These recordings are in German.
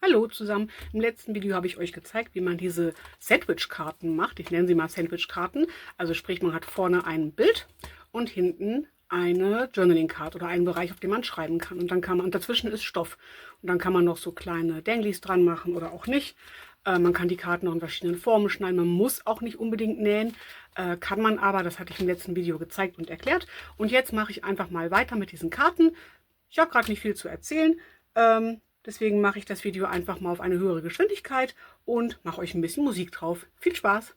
Hallo zusammen. Im letzten Video habe ich euch gezeigt, wie man diese Sandwich-Karten macht. Ich nenne sie mal Sandwich-Karten. Also sprich, man hat vorne ein Bild und hinten eine Journaling-Card oder einen Bereich, auf dem man schreiben kann. Und dann kann man, und dazwischen ist Stoff. Und dann kann man noch so kleine Danglis dran machen oder auch nicht. Man kann die Karten noch in verschiedenen Formen schneiden. Man muss auch nicht unbedingt nähen. Kann man aber, das hatte ich im letzten Video gezeigt und erklärt. Und jetzt mache ich einfach mal weiter mit diesen Karten. Ich habe gerade nicht viel zu erzählen. Deswegen mache ich das Video einfach mal auf eine höhere Geschwindigkeit und mache euch ein bisschen Musik drauf. Viel Spaß!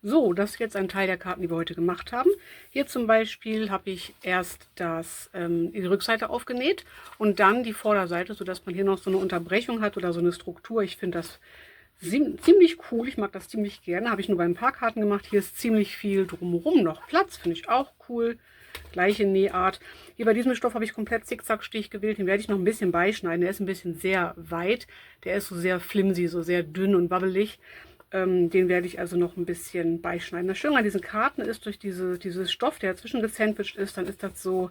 So, das ist jetzt ein Teil der Karten, die wir heute gemacht haben. Hier zum Beispiel habe ich erst die Rückseite aufgenäht und dann die Vorderseite, sodass man hier noch so eine Unterbrechung hat oder so eine Struktur. Ich finde das ziemlich cool, ich mag das ziemlich gerne. Habe ich nur bei ein paar Karten gemacht. Hier ist ziemlich viel drumherum noch Platz, finde ich auch cool. Gleiche Nähart. Hier bei diesem Stoff habe ich komplett Zickzackstich gewählt. Den werde ich noch ein bisschen beischneiden. Der ist ein bisschen sehr weit. Der ist so sehr flimsy, so sehr dünn und wabbelig. Den werde ich also noch ein bisschen beischneiden. Das Schöne an diesen Karten ist, durch dieses Stoff, der dazwischen gesandwiched ist, dann ist das so,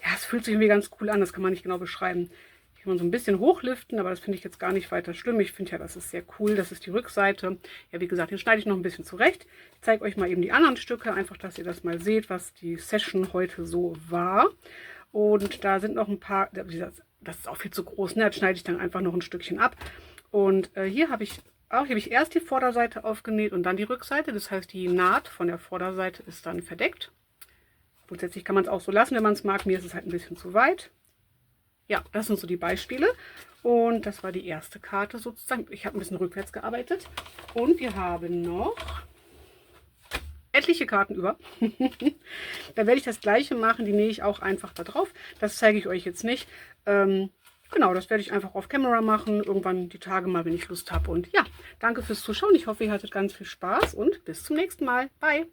ja, es fühlt sich irgendwie ganz cool an. Das kann man nicht genau beschreiben. Hier kann man so ein bisschen hochliften, aber das finde ich jetzt gar nicht weiter schlimm. Ich finde ja, das ist sehr cool. Das ist die Rückseite. Ja, wie gesagt, den schneide ich noch ein bisschen zurecht. Ich zeige euch mal eben die anderen Stücke, einfach, dass ihr das mal seht, was die Session heute so war. Und da sind noch ein paar, das ist auch viel zu groß, ne? Das schneide ich dann einfach noch ein Stückchen ab. Und hier habe ich erst die Vorderseite aufgenäht und dann die Rückseite. Das heißt, die Naht von der Vorderseite ist dann verdeckt. Grundsätzlich kann man es auch so lassen, wenn man es mag. Mir ist es halt ein bisschen zu weit. Ja, das sind so die Beispiele. Und das war die erste Karte sozusagen. Ich habe ein bisschen rückwärts gearbeitet. Und wir haben noch etliche Karten über. Da werde ich das gleiche machen. Die nähe ich auch einfach da drauf. Das zeige ich euch jetzt nicht. Genau, das werde ich einfach auf Kamera machen, irgendwann die Tage mal, wenn ich Lust habe. Und ja, danke fürs Zuschauen. Ich hoffe, ihr hattet ganz viel Spaß und bis zum nächsten Mal. Bye!